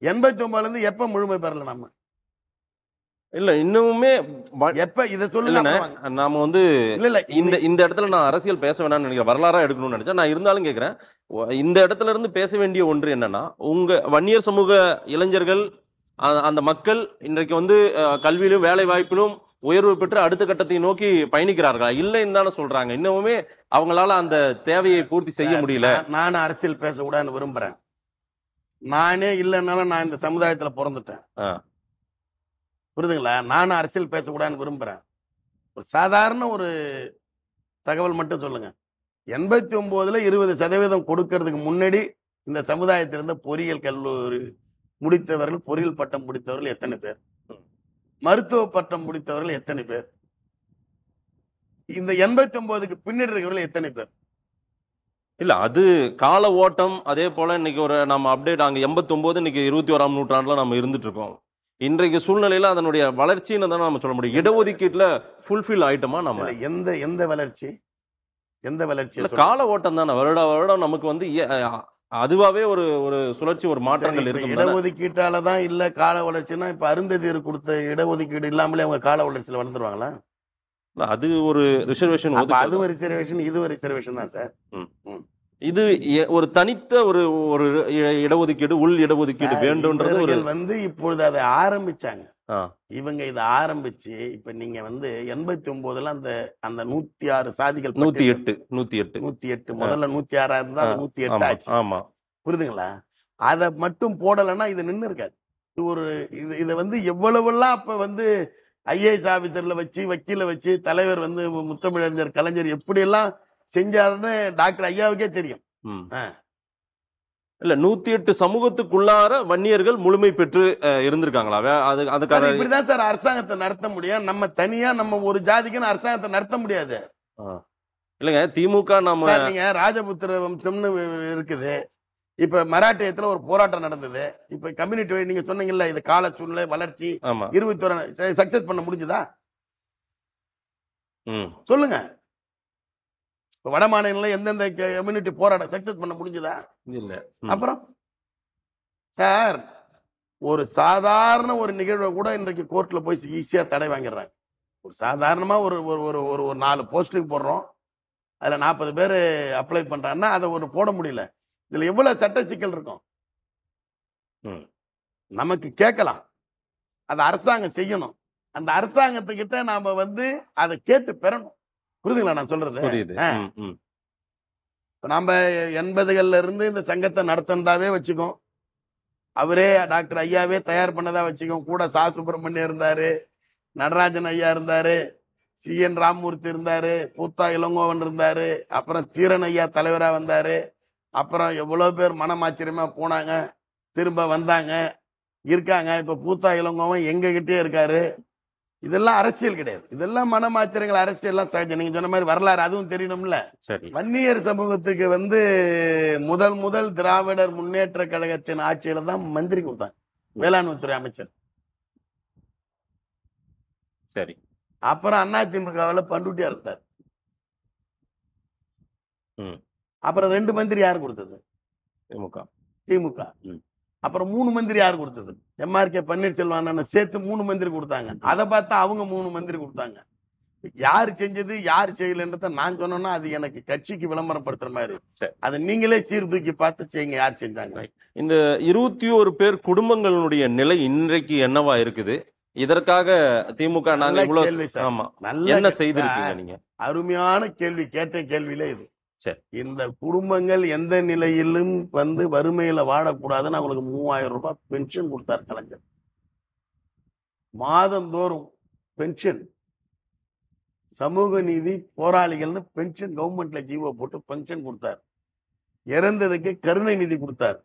Speaker 5: 89ல இருந்து எப்ப முழுமை பெறல நம்ம?
Speaker 4: இல்ல இன்னுமே
Speaker 5: எப்ப இத சொல்லுங்க.
Speaker 4: நாம வந்து இந்த இடத்துல நான் அரசியல் பேச வேணாம்னு நினைக்கிறேன், வரலாறா எடுக்கணும்னு நினைச்சேன். நான் இருந்தாலும் கேட்கிறேன், இந்த இடத்துல இருந்து பேச வேண்டிய ஒன்று என்னன்னா, உங்க வன்னியர் சமூக இளைஞர்கள், அந்த மக்கள் இன்றைக்கு வந்து கல்வியிலும் வேலை வாய்ப்பிலும் உயர்வு பெற்று அடுத்த கட்டத்தை நோக்கி பயணிக்கிறார்களா? இல்லைன்னு தானே சொல்றாங்க. இன்னமுமே அவங்களால அந்த தேவையை பூர்த்தி செய்ய முடியல.
Speaker 5: நான் அரசியல் பேச கூடாதுன்னு விரும்புறேன். நானே இல்லைன்னாலும் நான் இந்த சமுதாயத்துல பிறந்துட்டேன். புரியுதுங்களா? நானும் அரசியல் பேசக்கூடாதுன்னு விரும்புறேன். ஒரு சாதாரண ஒரு தகவல் மட்டும் சொல்லுங்க. 89ல் 20% கொடுக்கறதுக்கு முன்னாடி இந்த சமுதாயத்தில் இருந்த பொறியியல் கல்லூரி முடித்தவர்கள், பொறியியல் பட்டம் முடித்தவர்கள் எத்தனை பேர்? மருத்துவ பட்டம் முடித்தவர்கள் எத்தனை பேர்? இந்த 89க்கு பின்னாடி இருக்கிறவர்கள் எத்தனை பேர்?
Speaker 4: இல்ல அது கால ஓட்டம். அதே போல இன்னைக்கு ஒரு நம்ம அப்டேட் அங்க 89, இன்னைக்கு 21ஆம் நூற்றாண்டுல நம்ம இருந்துட்டு இருக்கோம். இன்றைக்கு சூழ்நிலையில அதனுடைய வளர்ச்சின்னு தானே நம்ம சொல்ல முடியும். இடஒதுக்கீட்டுல ஃபுல்ஃபில் ஆயிட்டோமா நம்ம?
Speaker 5: எந்த வளர்ச்சி? எந்த வளர்ச்சி?
Speaker 4: கால ஓட்டம் தானே. வருடம் நமக்கு வந்து அதுவாவே ஒரு ஒரு சுழற்சி, ஒரு மாற்றங்கள் இருக்கு.
Speaker 5: இடஒதுக்கீட்டால தான் இல்ல கால வளர்ச்சின்னா, இப்ப அருந்ததியர் கொடுத்த இடஒதுக்கீடு இல்லாமலே அவங்க கால வளர்ச்சியில வளர்ந்துருவாங்களா?
Speaker 4: அது ஒரு ரிசர்வேஷன்.
Speaker 5: அது ஒரு ரிசர்வேஷன், இது ஒரு ரிசர்வேஷன் தான் சார்.
Speaker 4: இது ஒரு தனித்த ஒரு ஒரு இடஒதுக்கீடு, உள் இடஒதுக்கீடு வேண்டும்ன்றது ஒரு
Speaker 5: வந்து இப்பொழுது அதை ஆரம்பிச்சாங்க. இவங்க இதை ஆரம்பிச்சு இப்ப நீங்க வந்து 89ல அந்த 106 சாதிகள், 108 முதல்ல 106 இருந்தா 108 ஆச்சு.
Speaker 4: ஆமா,
Speaker 5: புரியுதுங்களா? அதை மட்டும் போடலைன்னா இது நின்று இருக்காது. ஒரு இதை வந்து எவ்வளவெல்லாம் அப்ப வந்து ஐஏஎஸ் ஆபீசர்ல வச்சு, வக்கீல வச்சு, தலைவர் வந்து முத்தமிழறிஞர் கலைஞர் எப்படி எல்லாம் செஞ்சாருன்னு டாக்டர் ஐயாவுக்கே தெரியும்.
Speaker 4: இல்ல 108 சமூகத்துக்குள்ளார வன்னியர்கள் முழுமை பெற்று இருந்திருக்காங்களா? அதுக்காக
Speaker 5: இப்படிதான் சார் அரசாங்கத்தை நடத்த முடியும். நம்ம தனியா நம்ம ஒரு ஜாதிக்குன்னு அரசாங்கத்தை நடத்த முடியாது.
Speaker 4: இல்லங்க, திமுக நம்ம
Speaker 5: நீங்க ராஜபுத்திர வம்சம்னு இருக்குது. இப்ப மராட்டியத்துல ஒரு போராட்டம் நடந்தது. இப்ப கம்யூனிட்டி நீங்க சொன்னீங்கல்ல, இது கால சூழ்நிலை வளர்ச்சி 21 சக்சஸ் பண்ண முடிஞ்சதா? சொல்லுங்க. வட மாநில எந்தெந்த கம்யூனிட்டி போராட்டம் சக்சஸ் பண்ண முடிஞ்சதா?
Speaker 4: இல்ல.
Speaker 5: அப்புறம் சார், ஒரு சாதாரண ஒரு நிகழ்வை கூட இன்றைக்கு கோர்ட்ல போய் ஈஸியா தடை வாங்கிடுறாங்க. ஒரு சாதாரணமா ஒரு ஒரு 4 போஸ்டிங் போடுறோம், அதுல 40 பேர் அப்ளை பண்றாங்கன்னா அதை ஒரு போட முடியல. இதுல எவ்வளவு சட்ட சிக்கல் இருக்கும் நமக்கு கேட்கலாம். அது அரசாங்கம் செய்யணும். அந்த அரசாங்கத்துக்கிட்ட நாம வந்து அதை கேட்டு பெறணும். புரியுதுங்களா நான் சொல்றது? நம்ம 80கள்ல இருந்து இந்த சங்கத்தை நடத்தினதாவே வச்சுக்கோம். அவரே டாக்டர் ஐயாவே தயார் பண்ணதா வச்சுக்கோம். கூட சா சுப்பிரமணியம் இருந்தாரு, நடராஜன் ஐயா இருந்தாரு, CN ராமமூர்த்தி இருந்தாரு, பூத்தா இளங்கோவன் இருந்தாரு, அப்புறம் தீரன் ஐயா தலைவரா வந்தாரு. அப்புறம் எவ்வளவு பேர் மனமாச்சரியமா போனாங்க, திரும்ப வந்தாங்க, இருக்காங்க. இப்ப பூத்தா இளங்கோவன் எங்க கிட்டே இருக்காரு. இதெல்லாம் அரசியல் கிடையாது. இதெல்லாம் மனமாச்சரியங்கள், அரசியல்லாம் சகஜம். நீங்க சொன்ன மாதிரி வரலாறு அதுவும் தெரியணும்ல. வன்னியர் சமூகத்துக்கு வந்து முதல் திராவிடர் முன்னேற்ற கழகத்தின் ஆட்சியில தான் மந்திரி கொடுத்தாங்க, வேளாண்மை துறை அமைச்சர்.
Speaker 4: சரி.
Speaker 5: அப்புறம் அதிமுகவில் பண்ருட்டியா இருந்தார். அப்புறம் 2 மந்திரி யார் கொடுத்தது? திமுக. அப்புறம் 3 மந்திரி யார் கொடுத்தது? MRK பன்னீர்செல்வம் சேர்த்து 3 மந்திரி கொடுத்தாங்க. அதை பார்த்தா அவங்க 3 மந்திரி கொடுத்தாங்க. யார் செஞ்சது யார் செய்யலன்றத நான் சொன்னோம்னா அது எனக்கு கட்சிக்கு விளம்பரப்படுத்துற மாதிரி. அதை நீங்களே சீர்தூக்கி பார்த்து செய்யுங்க யார் செஞ்சாங்க.
Speaker 4: இந்த 21 பேர் குடும்பங்களுடைய நிலை இன்றைக்கு என்னவா இருக்குது? இதற்காக திமுக நாங்க என்ன செய்திருக்கீங்க நீங்க?
Speaker 5: அருமையான கேள்வி கேட்ட கேள்வியில இது. இந்த குடும்பங்கள் எந்த நிலையிலும் வந்து வறுமையில வாழக்கூடாதுன்னு அவங்களுக்கு 3000 ரூபாய் பென்ஷன் கொடுத்தார் கலைஞர். மாதந்தோறும் பென்ஷன். சமூக நீதி போராளிகள்னு பென்ஷன் கவர்மெண்ட்ல ஜீவோ போட்டு பென்ஷன் கொடுத்தார். இறந்ததுக்கு கருணை நிதி கொடுத்தார்.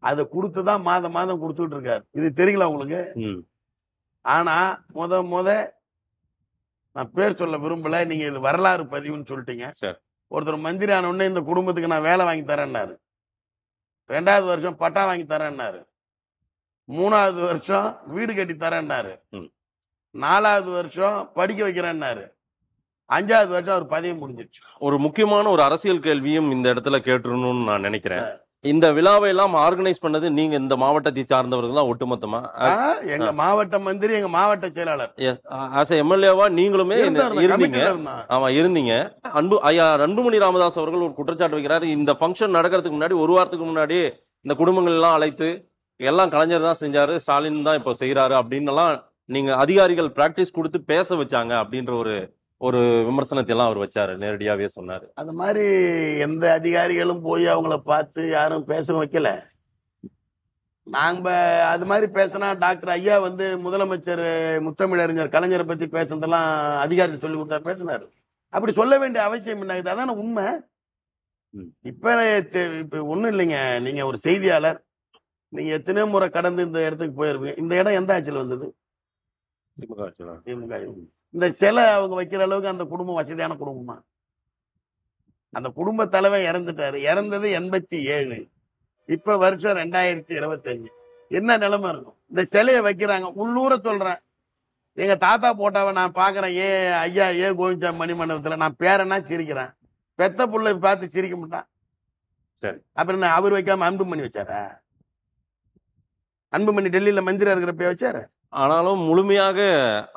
Speaker 5: அதை கொடுத்துதான் மாதம் கொடுத்துட்டு இருக்காரு. இது தெரியல உங்களுக்கு? ஆனா முத நான் பேர் சொல்ல விரும்பல, நீங்க இது வரலாறு பதிவுன்னு சொல்லிட்டீங்க. ஒருத்தர் மந்திரி ஆன உடனே இந்த குடும்பத்துக்கு நான் வேலை வாங்கி தரேன்னாரு. 2வது வருஷம் பட்டா வாங்கி தரேன்னாரு. 3வது வருஷம் வீடு கட்டி தரேன்னாரு. 4வது வருஷம் படிக்க வைக்கிறேன்னாரு. 5வது வருஷம் அவர் பதவி முடிஞ்சிருச்சு.
Speaker 4: ஒரு முக்கியமான ஒரு அரசியல் கேள்வியும் இந்த இடத்துல கேட்டுறணும்னு நான் நினைக்கிறேன். இந்த விழாவை எல்லாம் ஆர்கனைஸ் பண்ணது நீங்க இந்த மாவட்டத்தை சார்ந்தவர்கள் தான் ஒட்டுமொத்தமா?
Speaker 5: எங்க மாவட்ட மந்திரி, எங்க மாவட்ட செயலாளர்.
Speaker 4: ஆஸ் எம்எல்ஏவா நீங்களுமே இருந்தீங்க. ஆமா இருந்தீங்க. அன்புமணி ராமதாஸ் அவர்கள் ஒரு குற்றச்சாட்டு வைக்கிறாரு, இந்த ஃபங்க்ஷன் நடக்கிறதுக்கு முன்னாடி 1 வாரத்துக்கு முன்னாடி இந்த குடும்பங்கள் எல்லாம் அழைத்து எல்லாம் கலைஞர் தான் செஞ்சாரு, ஸ்டாலின் தான் இப்போ செய்யறாரு அப்படின்னு எல்லாம் நீங்க அதிகாரிகள் பிராக்டிஸ் கொடுத்து பேச வச்சாங்க அப்படின்ற ஒரு விமர்சனத்தை எல்லாம் அவர் வச்சாரு, நேரடியாவே சொன்னாரு.
Speaker 5: அந்த மாதிரி எந்த அதிகாரிகளும் போய் அவங்கள பார்த்து யாரும் பேச வைக்கல. நாங்க அது மாதிரி பேசினா டாக்டர் ஐயா வந்து முதலமைச்சர் முத்தமிழறிஞர் கலைஞரை பத்தி பேசுனதெல்லாம் அதிகாரி சொல்லி கொடுத்தா பேசினாரு. அப்படி சொல்ல வேண்டிய அவசியம் என்ன? இது அதான உண்மை. இப்ப ஒண்ணும் இல்லைங்க. நீங்க ஒரு செய்தியாளர், நீங்க எத்தனை முறை கடந்து இந்த இடத்துக்கு போயிருப்பீங்க. இந்த இடம் எந்த ஆட்சியில் வந்தது? திமுக. இந்த சிலை அவங்க வைக்கிற அளவுக்கு அந்த குடும்பம் வசதியான குடும்பமா? அந்த குடும்ப தலைவர் இறந்துட்டாரு. இறந்தது 87. இப்ப வருஷம் 2025. என்ன நிலைமை இருக்கும்? இந்த சிலையை வைக்கிறாங்க. உள்ளூர சொல்றேன், எங்க தாத்தா போட்டாவை நான் பாக்குறேன். ஐயா கோவிந்தசாமி மணிமண்டபத்துல நான் பேரனா சிரிக்கிறேன். பெத்த புள்ளை பார்த்து சிரிக்க மாட்டான்.
Speaker 4: சரி,
Speaker 5: அப்புறம் என்ன அவர் வைக்காம அன்புமணி வச்சாரா? அன்புமணி டெல்லியில மந்திரியா இருக்கிறப்ப வச்சாரு.
Speaker 4: ஆனாலும் முழுமையாக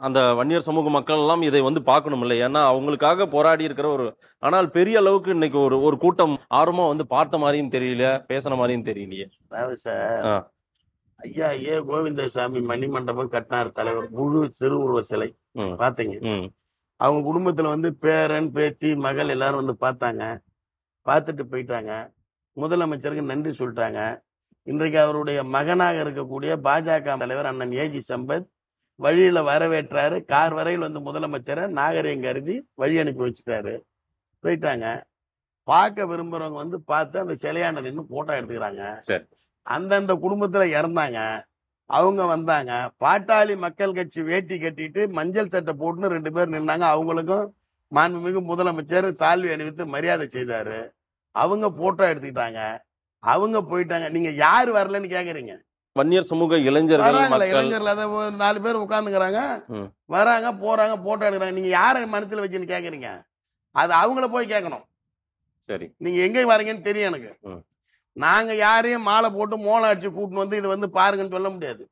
Speaker 4: அந்த வன்னியர் சமூக மக்கள் எல்லாம் இதை வந்து பார்க்கணும் இல்லை? ஏன்னா அவங்களுக்காக போராடி இருக்கிற ஆனால் பெரிய அளவுக்கு இன்னைக்கு ஒரு கூட்டம் ஆர்வமா வந்து பார்த்த மாதிரியும் தெரியல, பேசுன மாதிரியும் தெரியலையே.
Speaker 5: அதாவது சார், ஐயா கோவிந்தசாமி மணிமண்டபம் கட்டினார் தலைவர். முழு திருவுருவ சிலை பாத்தீங்க. அவங்க குடும்பத்துல வந்து பேரன் பேத்தி மகள் எல்லாரும் வந்து பார்த்தாங்க. பார்த்துட்டு போயிட்டாங்க. முதலமைச்சருக்கு நன்றி சொல்லிட்டாங்க. இன்றைக்கு அவருடைய மகனாக இருக்கக்கூடிய பாஜக தலைவர் அண்ணன் ஏஜி சம்பத் வழியில வரவேற்றாரு. கார் வரையில் வந்து முதலமைச்சரை நாகரிகம் கருதி வழி அனுப்பி வச்சுட்டாரு. போயிட்டாங்க. பார்க்க விரும்புறவங்க வந்து பார்த்து அந்த சிலையாண்ட நின்று போட்டோ எடுத்துக்கிறாங்க. அந்தந்த குடும்பத்துல இறந்தாங்க, அவங்க வந்தாங்க. பாட்டாளி மக்கள் கட்சி வேட்டி கட்டிட்டு மஞ்சள் சட்டை போட்டுன்னு 2 பேர் நின்னாங்க. அவங்களுக்கும் மாண்புமிகு முதலமைச்சர் சால்வி அணிவித்து மரியாதை செய்தாரு. அவங்க போட்டோ எடுத்துக்கிட்டாங்க. அவங்க போயிட்டாங்க. நீங்க யாரு வரலன்னு கேக்குறீங்க?
Speaker 4: வன்னியர் சமூக இளைஞர்கள்,
Speaker 5: இளைஞர்கள் அதை 4 பேர் உட்கார்ந்துக்கிறாங்க, வராங்க போறாங்க, போட்டோ எடுக்கிறாங்க. நீங்க யார மனசுல வச்சுன்னு கேக்குறீங்க? அது அவங்கள போய் கேட்கணும்.
Speaker 4: சரி,
Speaker 5: நீங்க எங்க வரீங்கன்னு தெரியும் எனக்கு. நாங்க யாரையும் மாலை போட்டு மோளம் அடிச்சு கூட்டின்னு வந்து இதை வந்து பாருங்கன்னு சொல்ல முடியாது.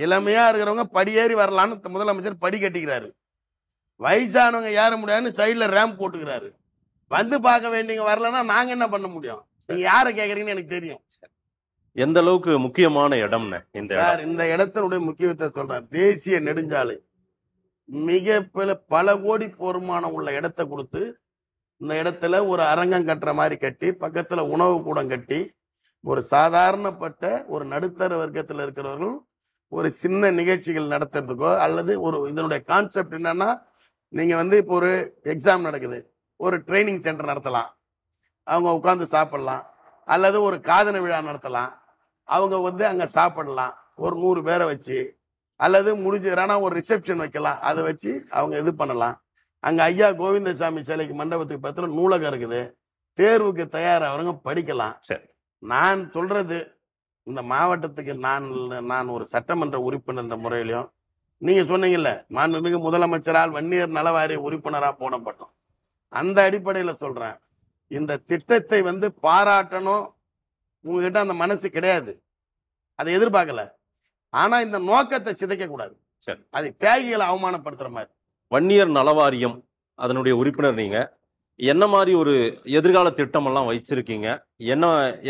Speaker 5: இளமையா இருக்கிறவங்க படியேறி வரலான்னு முதலமைச்சர் படி கட்டிக்கிறாரு. வயசானவங்க ஏற முடியாதுன்னு சைட்ல ரேம்ப் போட்டுக்கிறாரு. வந்து பார்க்க வேண்டியவங்க வரலன்னா நாங்க என்ன பண்ண முடியும்? நீங்க யாரை கேக்குறீங்கன்னு எனக்கு தெரியும்.
Speaker 4: எந்த அளவுக்கு முக்கியமான இடம்
Speaker 5: இந்த இடத்தினுடைய முக்கியத்துவத்தை சொல்றேன். தேசிய நெடுஞ்சாலை மிக பல கோடி வருமானம் உள்ள இடத்தை கொடுத்து இந்த இடத்துல ஒரு அரங்கம் கட்டுற மாதிரி கட்டி, பக்கத்துல உணவு கூடம் கட்டி, ஒரு சாதாரணப்பட்ட ஒரு நடுத்தர வர்க்கத்தில் இருக்கிறவர்கள் ஒரு சின்ன நிகழ்ச்சிகள் நடத்துறதுக்கோ, அல்லது இதனுடைய கான்செப்ட் என்னன்னா, நீங்க வந்து இப்போ ஒரு எக்ஸாம் நடக்குது, ஒரு ட்ரைனிங் சென்டர் நடத்தலாம், அவங்க உட்காந்து சாப்பிடலாம். அல்லது ஒரு காதணி விழா நடத்தலாம், அவங்க வந்து அங்க சாப்பிடலாம் ஒரு 100 பேரை வச்சு. அல்லது முடிஞ்சுறானா ஒரு ரிசப்ஷன் வைக்கலாம், அதை வச்சு அவங்க இது பண்ணலாம். அங்க ஐயா கோவிந்தசாமி சிலைக்கு மண்டபத்துக்கு பக்கத்துல நூலகம் இருக்குது. தேர்வுக்கு தயாராகிறவங்க படிக்கலாம். நான் சொல்றது, இந்த மாவட்டத்துக்கு நான் ஒரு சட்டமன்ற உறுப்பினர் என்ற முறையிலையும், நீங்க சொன்னீங்கல்ல மாண்புமிகு முதலமைச்சரால் வன்னியர் நலவாரிய உறுப்பினரா போடப்பட்டோம், அந்த அடிப்படையில சொல்றேன், இந்த திட்டத்தை வந்து பாராட்டணும் உங்ககிட்ட அந்த மனசு கிடையாது, அதை எதிர்பார்க்கல. ஆனா இந்த நோக்கத்தை சிதைக்க கூடாது. அது தியாகிகளை அவமானப்படுத்துற மாதிரி.
Speaker 4: வன்னியர் நலவாரியம் அதனுடைய உறுப்பினர் நீங்க, என்ன மாதிரி ஒரு எதிர்கால திட்டம் எல்லாம் வச்சிருக்கீங்க?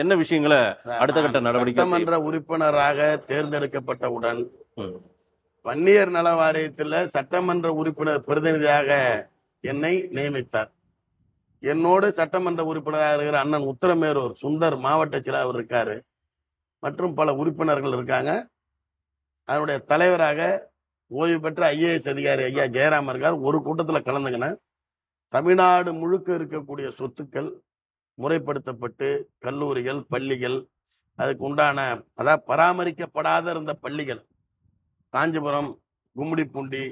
Speaker 4: என்ன விஷயங்களை அடுத்த கட்ட நடவடிக்கை?
Speaker 5: சட்டமன்ற உறுப்பினராக தேர்ந்தெடுக்கப்பட்டவுடன் வன்னியர் நல வாரியத்தில் சட்டமன்ற உறுப்பினர் பிரதிநிதியாக என்னை நியமித்தார். என்னோடு சட்டமன்ற உறுப்பினராக இருக்கிற அண்ணன் உத்தரமேரூர் சுந்தர் மாவட்ட செயலாளர் இருக்காரு, மற்றும் பல உறுப்பினர்கள் இருக்காங்க. அதனுடைய தலைவராக ஓய்வு பெற்ற IAS அதிகாரி ஐயா ஜெயராம் இருக்கார். ஒரு கூட்டத்தில் கலந்துக்கின. தமிழ்நாடு முழுக்க இருக்கக்கூடிய சொத்துக்கள் முறைப்படுத்தப்பட்டு கல்லூரிகள், பள்ளிகள், அதுக்கு உண்டான அதாவது பராமரிக்கப்படாத இருந்த பள்ளிகள், காஞ்சிபுரம், கும்மிடிப்பூண்டி,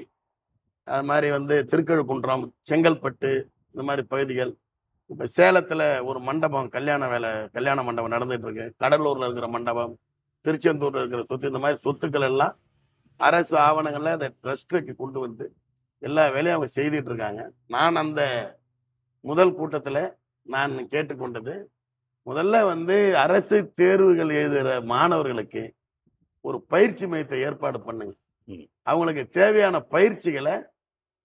Speaker 5: அது மாதிரி வந்து திருக்கழுக்குன்றம், செங்கல்பட்டு, இந்த மாதிரி பகுதிகள். இப்போ சேலத்தில் ஒரு மண்டபம் கல்யாண மண்டபம் நடந்துட்டு இருக்கு. கடலூரில் இருக்கிற மண்டபம், திருச்செந்தூரில் இருக்கிற சொத்து, இந்த மாதிரி சொத்துக்கள் எல்லாம் அரசு ஆவணங்கள்ல அதை ட்ரஸ்ட்டுக்கு கொண்டு வந்து எல்லா வேலையும் அவங்க செய்துட்டு இருக்காங்க. நான் அந்த முதல் கூட்டத்தில் நான் கேட்டுக்கொண்டது, முதல்ல வந்து அரசு தேர்வுகள் எழுதுகிற மாணவர்களுக்கு ஒரு பயிற்சி மையத்தை ஏற்பாடு பண்ணுங்க. அவங்களுக்கு தேவையான பயிற்சிகளை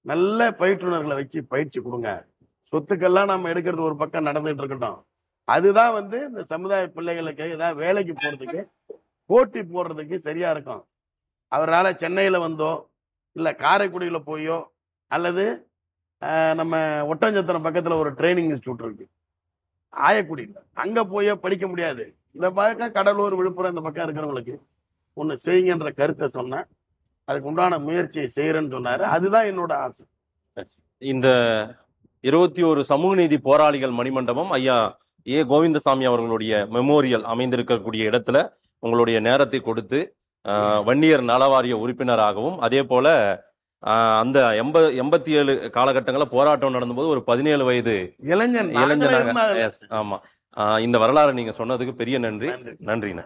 Speaker 5: நல்ல பயிற்றுனர்களை வச்சு பயிற்சி கொடுங்க. சொத்துக்கள்லாம் நம்ம எடுக்கிறது ஒரு பக்கம் நடந்துட்டு இருக்கட்டும், அதுதான் வந்து இந்த சமுதாய பிள்ளைகளுக்கு ஏதாவது வேலைக்கு போறதுக்கு, போட்டி போடுறதுக்கு சரியா இருக்கும். அவரால் சென்னையில் வந்தோ இல்லை காரைக்குடியில் போயோ, அல்லது நம்ம ஒட்டஞ்சத்திரம் பக்கத்தில் ஒரு ட்ரைனிங் இன்ஸ்டியூட் இருக்கு ஆயக்குடியில், அங்கே போயோ படிக்க முடியாது. இந்த பக்கம் கடலூர் விழுப்புரம் இந்த பக்கம் இருக்கிறவங்களுக்கு ஒன்று செய்யுங்கன்ற கருத்தை சொன்னேன். அதுக்கு உண்டான முயற்சியை செய்யறேன்னு சொன்னாரு. அதுதான் என்னோட ஆசை.
Speaker 4: இந்த 21 சமூக நீதி போராளிகள் மணிமண்டபம் ஐயா ஏ கோவிந்தசாமி அவர்களுடைய மெமோரியல் அமைந்திருக்கக்கூடிய இடத்துல உங்களுடைய நேரத்தை கொடுத்து வன்னியர் நலவாரிய உறுப்பினராகவும் அதே போல அந்த 87 காலகட்டங்களில் போராட்டம் நடந்தபோது ஒரு 17 வயது இளைஞனாக ஆமா இந்த வரலாறு நீங்க சொன்னதுக்கு பெரிய நன்றிண்ணே.